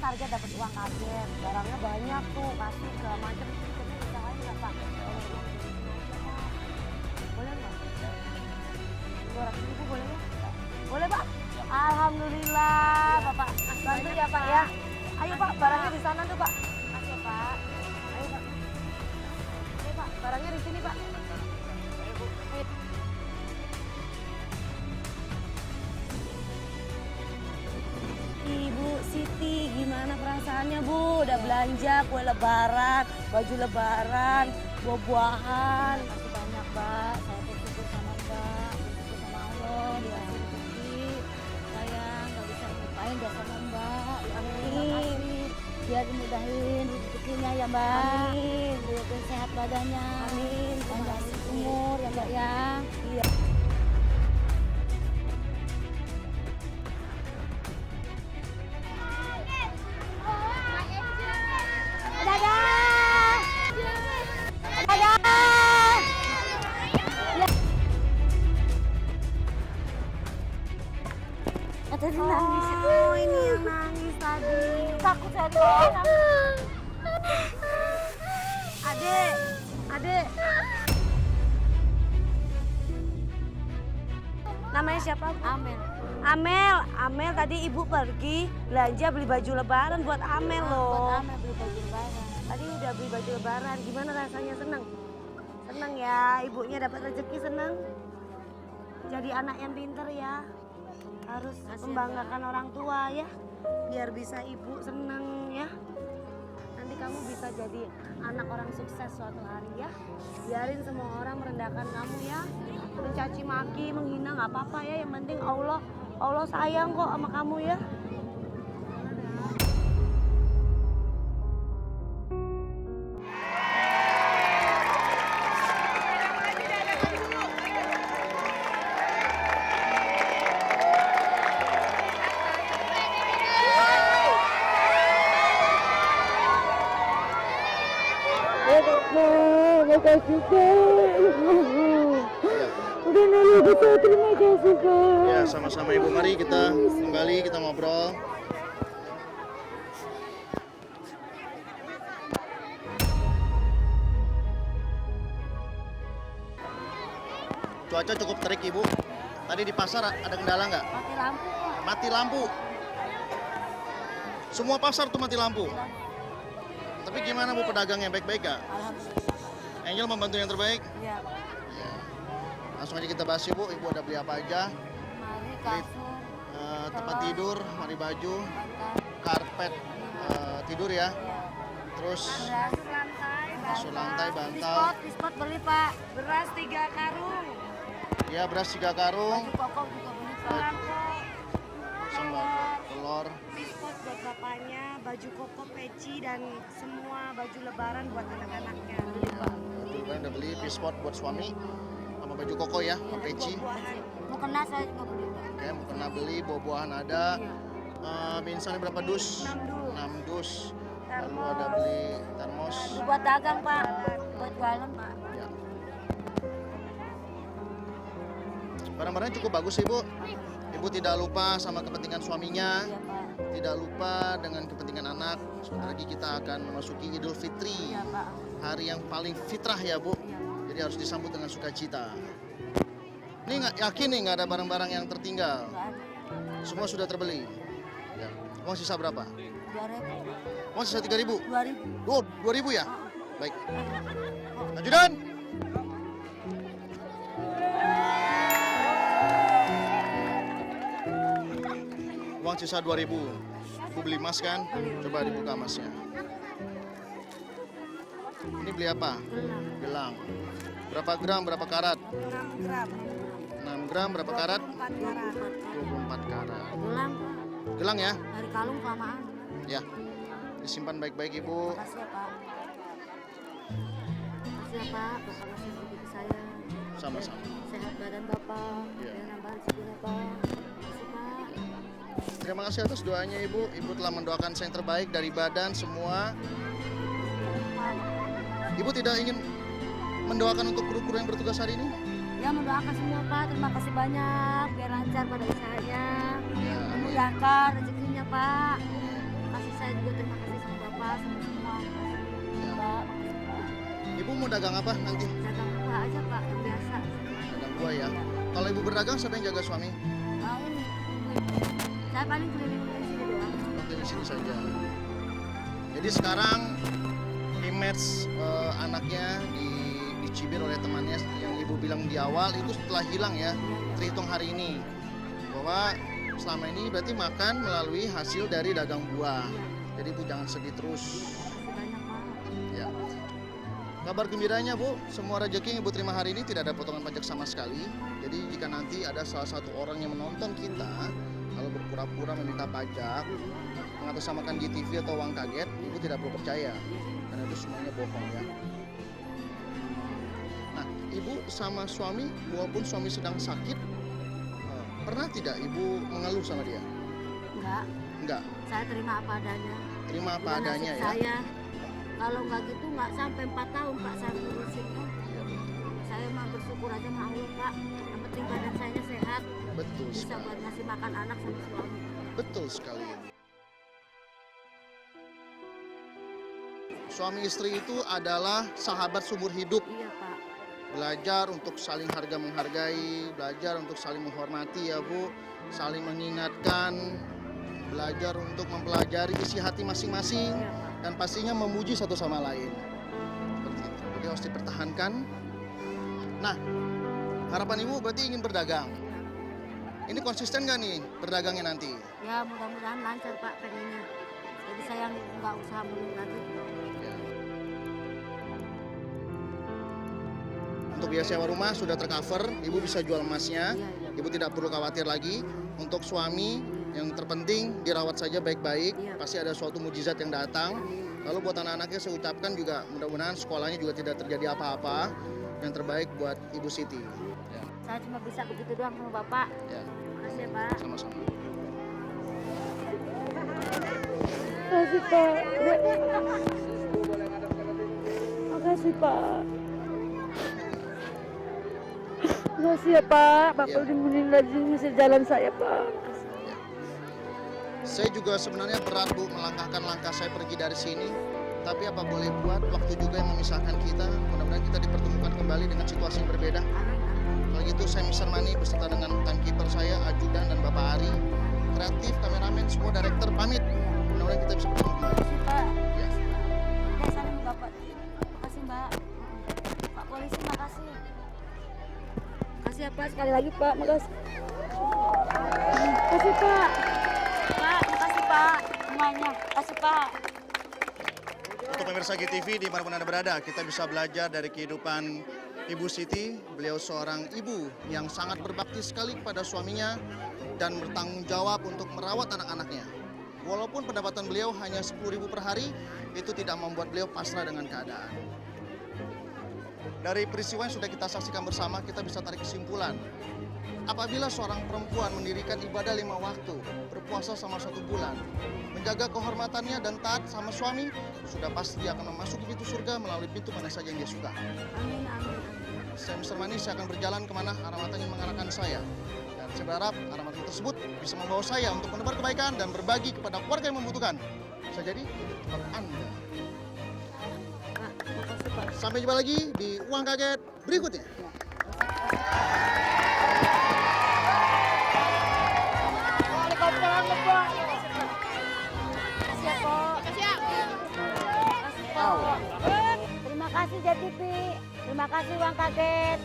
target dapat uang kaget, barangnya banyak tuh, kasih segala macam. Jadi usahain nggak Pak? Boleh nggak? 200.000 boleh nggak? Boleh Pak? Alhamdulillah, Bapak bantu ya Pak ya. Ayo Pak, barangnya di sana tuh Pak. Makasih Pak. Ayo Pak. Ayo Pak, barangnya di sini Pak. Ayo Bu. Ayo. Ibu Siti, gimana perasaannya Bu? Udah belanja kue lebaran, baju lebaran, buah-buahan. Makasih banyak Mbak, saya bersyukur sama Mbak, bersyukur sama Allah, dikasih rezeki. Sayang, gak bisa lupain doa sama Mbak. Amin. Biar dimudahin rezekinya ya Mbak. Amin. Biar sehat badannya. Amin. Panjang umur ya Mbak ya. Iya. Dadah! Dadah! Tadi nangis. Oh, ini yang nangis tadi. Takut saya doang. Adek, adek. Namanya siapa? Amel. Amel tadi ibu pergi belanja beli baju lebaran buat Amel loh. Buat Amel beli baju lebaran. Tadi udah beli baju lebaran, gimana rasanya seneng? Seneng ya, ibunya dapat rezeki seneng. Jadi anak yang pinter ya. Harus membanggakan orang tua ya. Biar bisa ibu seneng ya. Nanti kamu bisa jadi anak orang sukses suatu hari ya. Biarin semua orang merendahkan kamu ya. Mencaci maki, menghina nggak apa-apa ya. Yang penting Allah sayang kok sama kamu ya. Makasih Pak. Udah nolong kita, terima kasih Pak. Ya, sama-sama Ibu, mari kita kembali kita ngobrol. Cuaca cukup terik Ibu. Tadi di pasar ada kendala nggak? Mati lampu Pak. Mati lampu. Semua pasar tuh mati lampu. Tapi gimana Bu pedagangnya, baik-baik nggak? Alhamdulillah. Angel membantu yang terbaik. Iya. Ya. Langsung aja kita bahas Ibu. Ibu ada beli apa aja? Mari kasur, Tempat tidur, mari baju, bantal, karpet tidur ya. ya. Terus Kasur lantai, bantal. Dispot beli Pak. Beras 3 karung. Ya, beras 3 karung. Baju koko juga beli Pak. Sembako, telur. Dispot buat bapaknya, baju koko, peci dan semua baju lebaran buat anak-anaknya. Beli Pak. Kan udah beli pispot buat suami sama baju koko ya, sama peci. Buah-buahan. Mau kena saya juga beli Pak. Oke, mau kena beli buah-buahan ada. Minsannya berapa dus? 6 dus. 6 dus. Lalu ada beli termos. Buat dagang Pak. Buat jualan Pak. Ya. Barang-barangnya cukup bagus Ibu. Ibu tidak lupa sama kepentingan suaminya. Iya Pak. Tidak lupa dengan kepentingan anak. Sebentar lagi kita akan memasuki Idul Fitri. Iya Pak. Hari yang paling fitrah ya Bu. Iya Pak. Jadi harus disambut dengan sukacita. Ini nggak yakin nih nggak ada barang-barang yang tertinggal. Nggak ada. Semua sudah terbeli. Ya. Uang sisa berapa? 2.000. Uang sisa 3.000. 2.000. Oh, 2.000 ya? Baik. Ajudan. Uang sisa 2.000. Ibu beli emas kan? Coba dibuka emasnya. Ini beli apa? Gelang. Berapa gram, berapa karat? 6 gram. 6 gram, berapa karat? 4 karat. 24 karat. Gelang Gelang ya? dari kalung kelamaan. Ya. Disimpan baik-baik Ibu. Makasih ya Pak. Makasih ya Pak. Bapak masih rezeki saya. Sama-sama. Sehat badan Bapak. Iya. Dan nambah rezeki Bapak. Makasih Pak. Terima kasih atas doanya Ibu. Ibu telah mendoakan saya yang terbaik dari badan semua. Ibu tidak ingin mendoakan untuk kru-kru yang bertugas hari ini? Ya mendoakan semua Pak. Terima kasih banyak. Biar lancar pada usahanya. Ya, amin. Memudahkan rezekinya Pak. Kasih saya saya juga terima kasih sama Bapak, sama semua. Ya. Pak, Ibu mau dagang apa nanti? dagang buah aja Pak, yang biasa. Dagang buah ya. Kalau ibu berdagang, siapa yang jaga suami? Mau ini. Saya paling keliling dari sini doang. Waktu di sini saja. Jadi sekarang image anaknya dicibir oleh temannya yang ibu bilang di awal itu setelah hilang ya, terhitung hari ini. Bahwa selama ini berarti makan melalui hasil dari dagang buah. Jadi ibu jangan sedih terus. Makasih banyak Pak. Ya. Kabar gembiranya Bu, semua rezeki yang Ibu terima hari ini tidak ada potongan pajak sama sekali. Jadi jika nanti ada salah satu orang yang menonton kita, kalau berpura-pura meminta pajak, mengatasnamakan GTV atau uang kaget, Ibu tidak perlu percaya. Karena itu semuanya bohong ya. Nah, Ibu sama suami, walaupun suami sedang sakit, pernah tidak Ibu mengeluh sama dia? Enggak, Enggak, saya terima apa adanya. terima apa Udah adanya nasib ya. Saya, kalau nggak gitu nggak sampai 4 tahun Pak saya ngurusin kan. Iya, Saya mah bersyukur aja sama Allah Pak. Yang penting badan saya sehat, betul bisa sekali. buat ngasih makan anak sama suami. Betul sekali. Suami istri itu adalah sahabat seumur hidup. Iya Pak. Belajar untuk saling harga menghargai, belajar untuk saling menghormati ya Bu, saling mengingatkan, belajar untuk mempelajari isi hati masing-masing, Iya Pak. dan pastinya memuji satu sama lain. Seperti itu. Jadi harus dipertahankan. Nah, harapan Ibu berarti ingin berdagang. Ini konsisten nggak nih berdagangnya nanti? Ya mudah-mudahan lancar Pak pengennya. Jadi saya nggak usaha mulu lagi. Ya. Untuk biaya sewa rumah sudah tercover, Ibu bisa jual emasnya. Iya, iya. Ibu tidak perlu khawatir lagi. Untuk suami, yang terpenting dirawat saja baik-baik. Iya. Pasti ada suatu mujizat yang datang. Lalu buat anak-anaknya saya ucapkan juga mudah-mudahan sekolahnya juga tidak terjadi apa-apa. Yang terbaik buat Ibu Siti. Ya, Saya cuma bisa begitu doang sama Bapak. ya, Makasih ya Pak. sama-sama. Makasih Pak. Makasih Pak. Makasih ya Pak. Bapak Iya. udah meninggal di ngusir jalan saya Pak. Saya juga sebenarnya berat Bu melangkahkan langkah saya pergi dari sini. Tapi apa boleh buat, waktu juga yang memisahkan kita. Mudah-mudahan kita dipertemukan kembali dengan situasi yang berbeda. Amin. Kalau gitu saya Mr. Mani beserta dengan timekeeper saya, Ajudan dan Bapak Ari, kreatif, kameramen, semua director pamit. Mudah-mudahan kita bisa bertemu kembali. Makasih Pak. Ya. Oke, salam Bapak. Makasih Mbak. Pak Polisi makasih. Makasih ya Pak, sekali lagi Pak. Makasih. Makasih Pak. Pak, makasih Pak. Semuanya. Makasih Pak. Untuk pemirsa GTV dimanapun Anda berada, kita bisa belajar dari kehidupan Ibu Siti. Beliau seorang ibu yang sangat berbakti sekali kepada suaminya dan bertanggung jawab untuk merawat anak-anaknya. Walaupun pendapatan beliau hanya 10.000 per hari, itu tidak membuat beliau pasrah dengan keadaan. Dari peristiwa yang sudah kita saksikan bersama, kita bisa tarik kesimpulan. Apabila seorang perempuan mendirikan ibadah 5 waktu, berpuasa selama 1 bulan, menjaga kehormatannya dan taat sama suami, sudah pasti dia akan memasuki pintu surga melalui pintu mana saja yang dia suka. Amin, amin, amin. Saya Mr. Mani, saya akan berjalan kemana arah mata ingin mengarahkan saya. Dan saya berharap arah mata tersebut bisa membawa saya untuk menebar kebaikan dan berbagi kepada keluarga yang membutuhkan. Bisa jadi itu tempat Anda. Pak, makasih Pak. Sampai jumpa lagi di Uang Kaget berikutnya. Makasih ya Pak. Makasih Pak. Terima kasih JTV. Terima kasih Uang Kaget.